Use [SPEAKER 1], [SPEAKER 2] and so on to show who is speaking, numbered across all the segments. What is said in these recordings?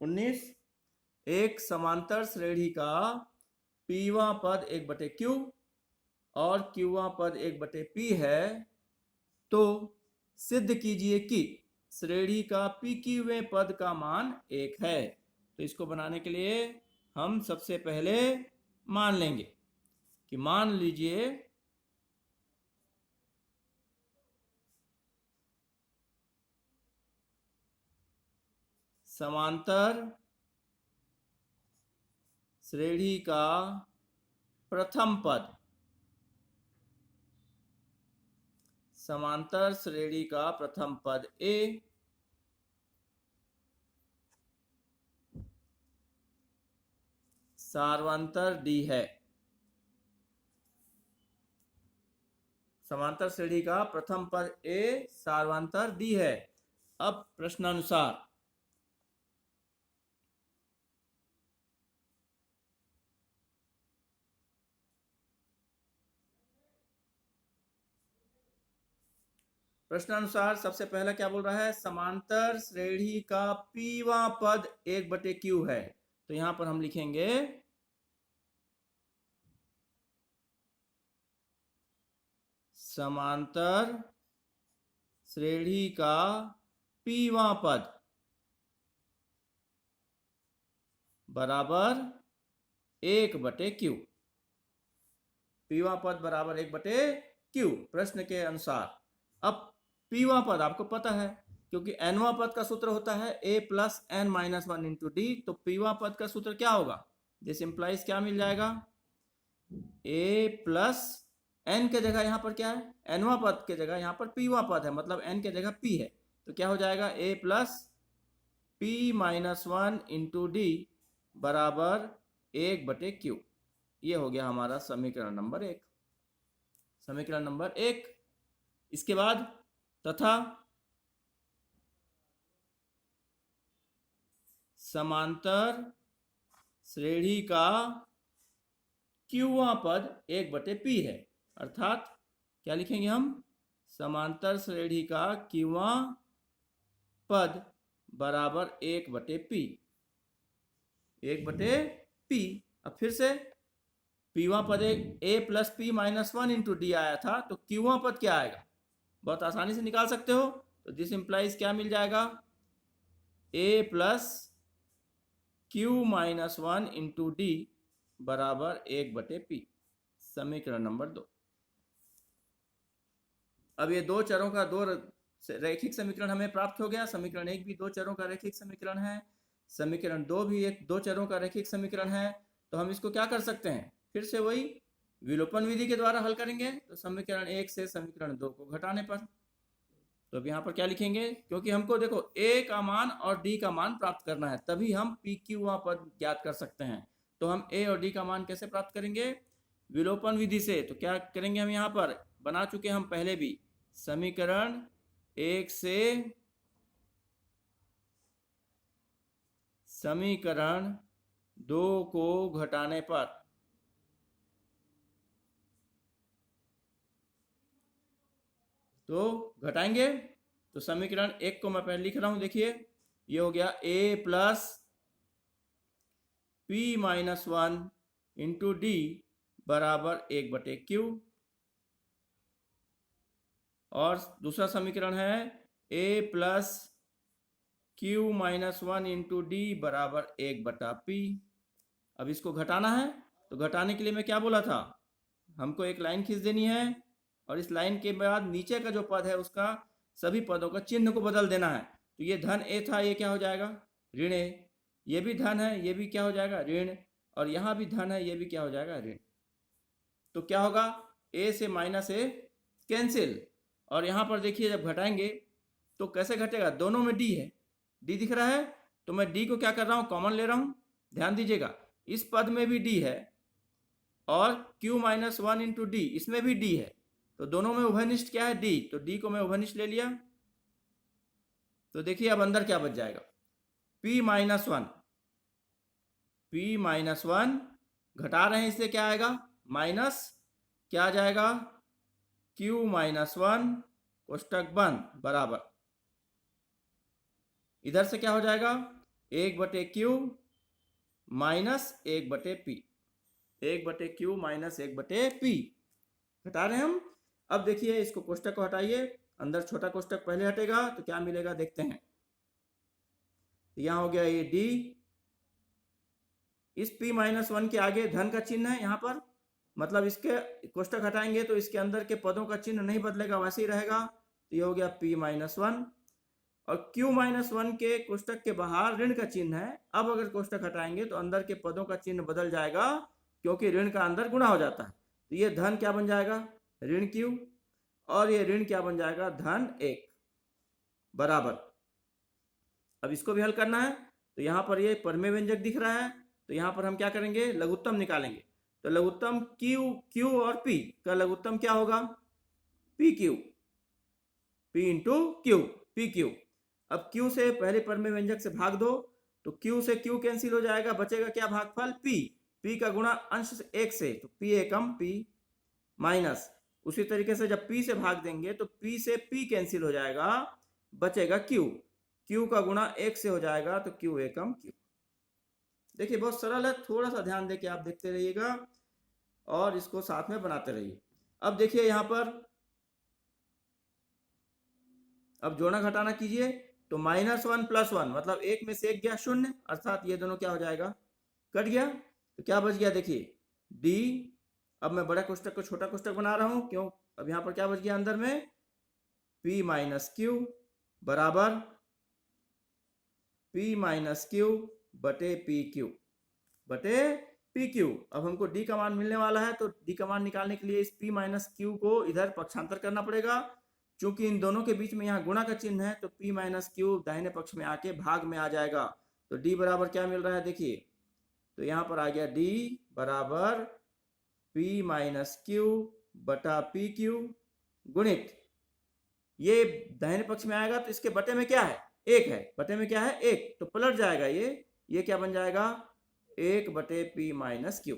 [SPEAKER 1] 19 एक समांतर श्रेणी का पीवा पद 1/q और क्यूवा पद 1/p है, तो सिद्ध कीजिए कि श्रेणी का pqवें पद का मान 1 है। तो इसको बनाने के लिए हम सबसे पहले मान लेंगे कि मान लीजिए समांतर श्रेणी का प्रथम पद, समांतर श्रेणी का प्रथम पद A सार्वंतर D है। समांतर श्रेणी का प्रथम पद A सार्वंतर D है। अब प्रश्नानुसार सबसे पहला क्या बोल रहा है, समांतर श्रेणी का पीवा पद 1/q है। तो यहां पर हम लिखेंगे समांतर श्रेणी का पीवा पद बराबर 1/q। पीवा पद बराबर 1/q प्रश्न के अनुसार। अब पीवा पद आपको पता है, क्योंकि एनवा पद का सूत्र होता है a + n-1 इंटू डी। तो पीवा पद का सूत्र क्या होगा, दिस इंप्लाइज क्या मिल जाएगा, a + n के जगह यहाँ पर क्या है, एनवा पद के जगह यहाँ पर पीवा पद है, मतलब n के जगह p है। तो क्या हो जाएगा, a + p-1 इंटू डी बराबर 1/q। ये हो गया हमारा समीकरण नंबर 1। समीकरण नंबर 1। इसके बाद तथा समांतर श्रेणी का क्यूवा पद 1/p है, अर्थात क्या लिखेंगे हम, समांतर श्रेणी का क्यूवा पद बराबर 1/p। 1/p। अब फिर से पीवा पद a + p-1 इंटू डी आया था, तो क्यूवा पद क्या आएगा, बहुत आसानी से निकाल सकते हो। तो दिस इंप्लाइज क्या मिल जाएगा, a + q-1 इंटू डी बराबर 1/p। समीकरण नंबर 2। अब ये दो चरों का दो रैखिक समीकरण हमें प्राप्त हो गया। समीकरण 1 भी दो चरों का रैखिक समीकरण है, समीकरण 2 भी दो चरों का रैखिक समीकरण है। तो हम इसको क्या कर सकते हैं, फिर से वही विलोपन विधि के द्वारा हल करेंगे। तो समीकरण 1 से समीकरण 2 को घटाने पर, तो अब यहाँ पर क्या लिखेंगे, क्योंकि हमको देखो a का मान और d का मान प्राप्त करना है, तभी हम pq पद ज्ञात कर सकते हैं। तो हम a और d का मान कैसे प्राप्त करेंगे, विलोपन विधि से। तो क्या करेंगे, हम यहाँ पर बना चुके हम पहले भी, समीकरण 1 से समीकरण 2 को घटाने पर, तो घटाएंगे। तो समीकरण 1 को मैं पहले लिख रहा हूं, देखिए ये हो गया a + p-1 इंटू डी बराबर 1/q। और दूसरा समीकरण है a + q-1 इंटू डी बराबर 1/p। अब इसको घटाना है, तो घटाने के लिए मैं क्या बोला था, हमको एक लाइन खींच देनी है, और इस लाइन के बाद नीचे का जो पद है उसका सभी पदों का चिन्ह को बदल देना है। तो ये धन a था, ये क्या हो जाएगा, ऋण a। ये भी धन है, ये भी क्या हो जाएगा, ऋण। और यहाँ भी धन है, ये भी क्या हो जाएगा, ऋण। तो क्या होगा, a से -a कैंसिल। और यहाँ पर देखिए जब घटाएंगे तो कैसे घटेगा, दोनों में d है, d दिख रहा है, तो मैं d को क्या कर रहा हूँ, कॉमन ले रहा हूँ। ध्यान दीजिएगा, इस पद में भी d है और q-1 इंटू डी इसमें भी d है, तो दोनों में उभयनिष्ठ क्या है, d। तो d को मैं उभयनिष्ठ ले लिया। तो देखिए अब अंदर क्या बच जाएगा, p-1 घटा रहे हैं, इससे क्या आएगा, माइनस क्या आ जाएगा, q-1 कोष्टक बंद बराबर, इधर से क्या हो जाएगा, 1/q minus 1/p, 1/q minus 1/p घटा रहे हैं हम। अब देखिए इसको कोष्टक को हटाइए, अंदर छोटा कोष्टक पहले हटेगा तो क्या मिलेगा देखते हैं। यहाँ हो गया ये d, इस p माइनस 1 के आगे धन का चिन्ह है यहाँ पर, मतलब इसके कोष्टक हटाएंगे तो इसके अंदर के पदों का चिन्ह नहीं बदलेगा, वैसे ही रहेगा। तो ये हो गया p माइनस 1, और q माइनस 1 के कोष्टक के बाहर ऋण का चिन्ह है। अब अगर कोष्टक हटाएंगे तो अंदर के पदों का चिन्ह बदल जाएगा, क्योंकि ऋण का अंदर गुणा हो जाता है। तो ये धन क्या बन जाएगा, ऋण q, और ये ऋण क्या बन जाएगा, धन 1 बराबर। अब इसको भी हल करना है, तो यहाँ पर ये परमेय व्यंजक दिख रहा है, तो यहाँ पर हम क्या करेंगे, लघुत्तम निकालेंगे। तो लघुत्तम q और p का लघुत्तम क्या होगा, pq, p into q, pq। अब q से पहले परमेय व्यंजक से भाग दो, तो q से q कैंसिल हो जाएगा, बचेगा क्या, भागफल p का गुणा अंश 1 से, तो p एकम p माइनस, उसी तरीके से जब p से भाग देंगे तो p से p कैंसिल हो जाएगा, बचेगा q का गुणा 1 से हो जाएगा, तो q एकम q। देखिए बहुत सरल है, थोड़ा सा ध्यान देके आप देखते रहिएगा और इसको साथ में बनाते रहिए। अब देखिए यहाँ पर अब जोड़ना घटाना कीजिए, तो -1 + 1 मतलब 1 में से 1 गया 0, अर्थात ये दोनों क्या हो जाएगा, कट गया। तो क्या बच गया देखिए d, अब मैं बड़ा कोष्टक को छोटा कोष्टक बना रहा हूं, क्यों, अब यहाँ पर क्या बच गया अंदर में, p माइनस q बराबर p माइनस q बटे pq। अब हमको d का मान मिलने वाला है, तो d का मान निकालने के लिए इस p माइनस q को इधर पक्षांतर करना पड़ेगा। चूंकि इन दोनों के बीच में यहाँ गुणा का चिन्ह है, तो p माइनस q दाहिने पक्ष में आके भाग में आ जाएगा। तो d बराबर क्या मिल रहा है देखिए, तो यहाँ पर आ गया d बराबर p माइनस q बटा pq गुणित, ये दाहिने पक्ष में आएगा तो इसके बटे में क्या है, 1 है, बटे में क्या है 1, तो पलट जाएगा ये क्या बन जाएगा, 1/p माइनस q।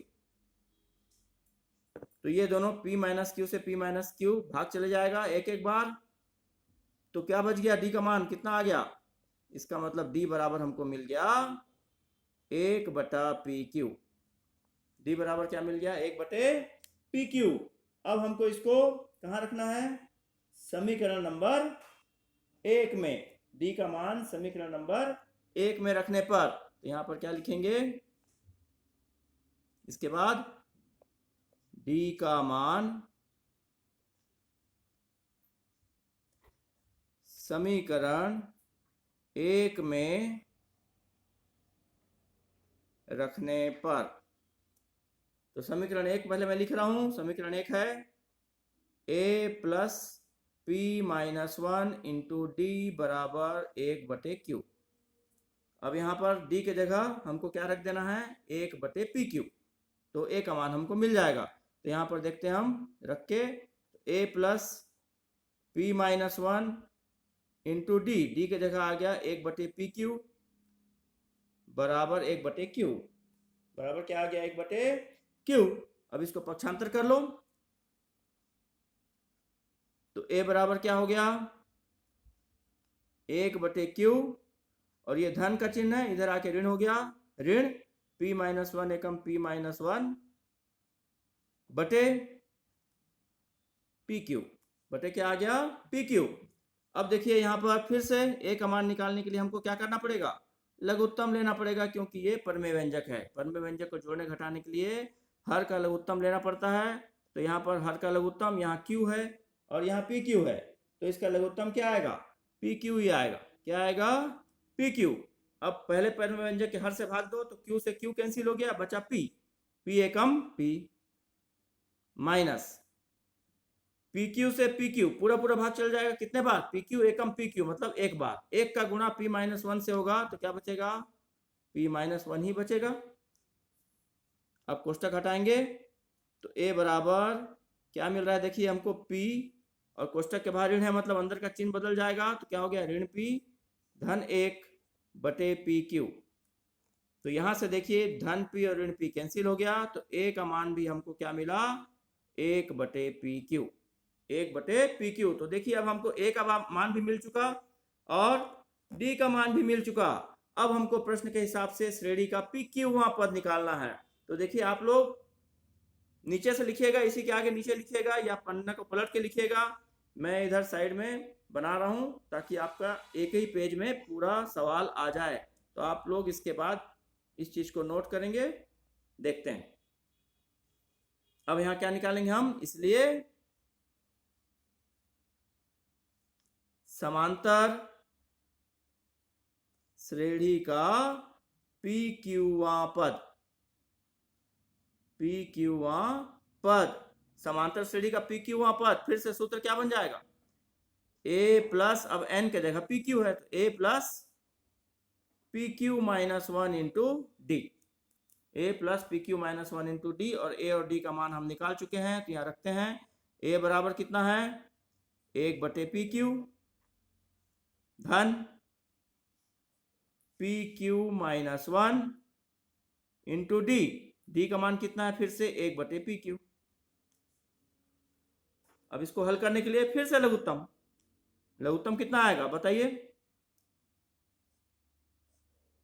[SPEAKER 1] तो ये दोनों p माइनस q से p माइनस q भाग चले जाएगा एक बार, तो क्या बच गया, d का मान कितना आ गया, इसका मतलब d बराबर हमको मिल गया 1/pq। d बराबर क्या मिल गया, 1/pq। अब हमको इसको कहाँ रखना है, समीकरण नंबर 1 में, d का मान समीकरण नंबर 1 में रखने पर, तो यहाँ पर क्या लिखेंगे, इसके बाद d का मान समीकरण 1 में रखने पर, तो समीकरण 1 पहले मैं लिख रहा हूं, समीकरण 1 है a plus p minus 1 into d बराबर 1/q। अब यहाँ पर d के जगह हमको क्या रख देना है, 1/pq, तो a का मान हमको मिल जाएगा। तो यहाँ पर देखते हैं हम रख के, a plus p minus 1 into d के जगह आ गया 1/pq बराबर 1/q, बराबर क्या आ गया, 1/q। अब इसको पक्षांतर कर लो, तो a बराबर क्या हो गया, 1/q, और ये धन का चिन्ह है, इधर आके ऋण हो गया, ऋण p माइनस 1 एकम p माइनस 1 बटे pq, बटे क्या आ गया, pq। अब देखिए यहाँ पर फिर से a का मान निकालने के लिए हमको क्या करना पड़ेगा, लघुत्तम लेना पड़ेगा, क्योंकि ये परमेय व्यंजक है। परमेय व्यंजक को जोड़ने घटाने के लिए हर का लघुत्तम लेना पड़ता है। तो यहाँ पर हर का लघुत्तम, यहाँ q है और यहाँ pq है, तो इसका लघुत्तम क्या आएगा, pq ही आएगा, क्या आएगा, pq। अब पहले परमेय व्यंजक के हर से भाग दो, तो q से q कैंसिल हो गया, बचा p एकम p माइनस pq से pq पूरा भाग चल जाएगा, कितने बार, pq एकम pq मतलब एक बार, 1 का गुणा p माइनस 1 से होगा, तो क्या बचेगा, p माइनस 1 ही बचेगा। अब कोष्टक हटाएंगे तो a बराबर क्या मिल रहा है देखिए हमको, p और कोष्टक के बाहर ऋण है, मतलब अंदर का चिन्ह बदल जाएगा, तो क्या हो गया, ऋण p धन 1/pq। तो यहां से देखिए धन p और ऋण p कैंसिल हो गया, तो a का मान भी हमको क्या मिला, 1/pq, 1/pq। तो देखिए अब हमको a का मान भी मिल चुका और d का मान भी मिल चुका। अब हमको प्रश्न के हिसाब से श्रेणी का पी क्यूवां पद निकालना है। तो देखिए आप लोग नीचे से लिखिएगा, इसी के आगे नीचे लिखिएगा या पन्ना को पलट के लिखिएगा। मैं इधर साइड में बना रहा हूं ताकि आपका एक ही पेज में पूरा सवाल आ जाए। तो आप लोग इसके बाद इस चीज को नोट करेंगे। देखते हैं अब यहां क्या निकालेंगे हम। इसलिए समांतर श्रेणी का पी क्यूवां पद, पी क्यूवां पद, समांतर श्रेणी का पी क्यूवां पद। फिर से सूत्र क्या बन जाएगा, ए प्लस, अब एन के जगह पी क्यू है तो A plus P Q minus one into D, A plus P Q minus one into D. और ए और डी का मान हम निकाल चुके हैं तो यहां रखते हैं। ए बराबर कितना है, 1 पी क्यू धन P Q minus one into D. D का मान कितना है, फिर से 1 पी क्यू। अब इसको हल करने के लिए फिर से लघुत्तम, लघुत्तम कितना आएगा बताइए,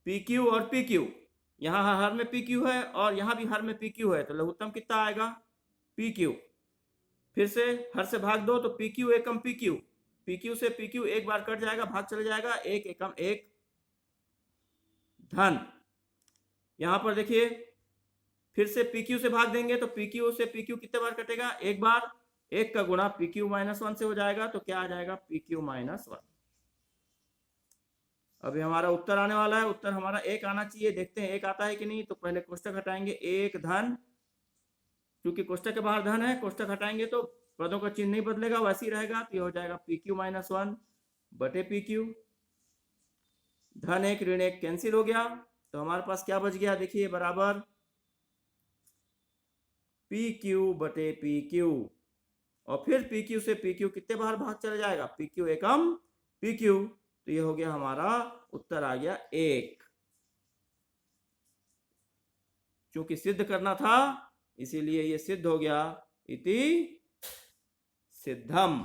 [SPEAKER 1] पी क्यू और पी क्यू, यहां हर में पी क्यू है और यहां भी हर में पी क्यू है, तो लघुत्तम कितना आएगा, पी क्यू। फिर से हर से भाग दो तो पी क्यू एकम पी क्यू, पी क्यू से पी क्यू एक बार कट जाएगा, भाग चला जाएगा, एक एकम एक धन। यहां पर देखिए फिर से पी क्यू से भाग देंगे तो पी क्यू से पी क्यू कितने बार कटेगा, एक बार, एक का गुणा पी क्यू माइनस वन से हो जाएगा तो क्या आ जाएगा, पी क्यू माइनस वन। अभी हमारा उत्तर आने वाला है, उत्तर हमारा एक आना चाहिए। देखते हैं एक आता है कि नहीं। तो पहले कोष्टक हटाएंगे, एक धन, क्योंकि कोष्टक के बाहर धन है, कोष्टक हटाएंगे तो पदों का चिन्ह नहीं बदलेगा, वैसे ही रहेगा। तो ये हो जाएगा पी क्यू माइनस वन बटे पी क्यू, धन एक ऋण एक कैंसिल हो गया। तो हमारे पास क्या बच गया, देखिए बराबर पी क्यू बटे पी क्यू। और फिर पी क्यू से पी क्यू कितने बार भाग चला जाएगा, पी क्यू एकम पी क्यू। तो ये हो गया हमारा उत्तर आ गया एक। क्योंकि सिद्ध करना था इसीलिए ये सिद्ध हो गया, इति सिद्धम।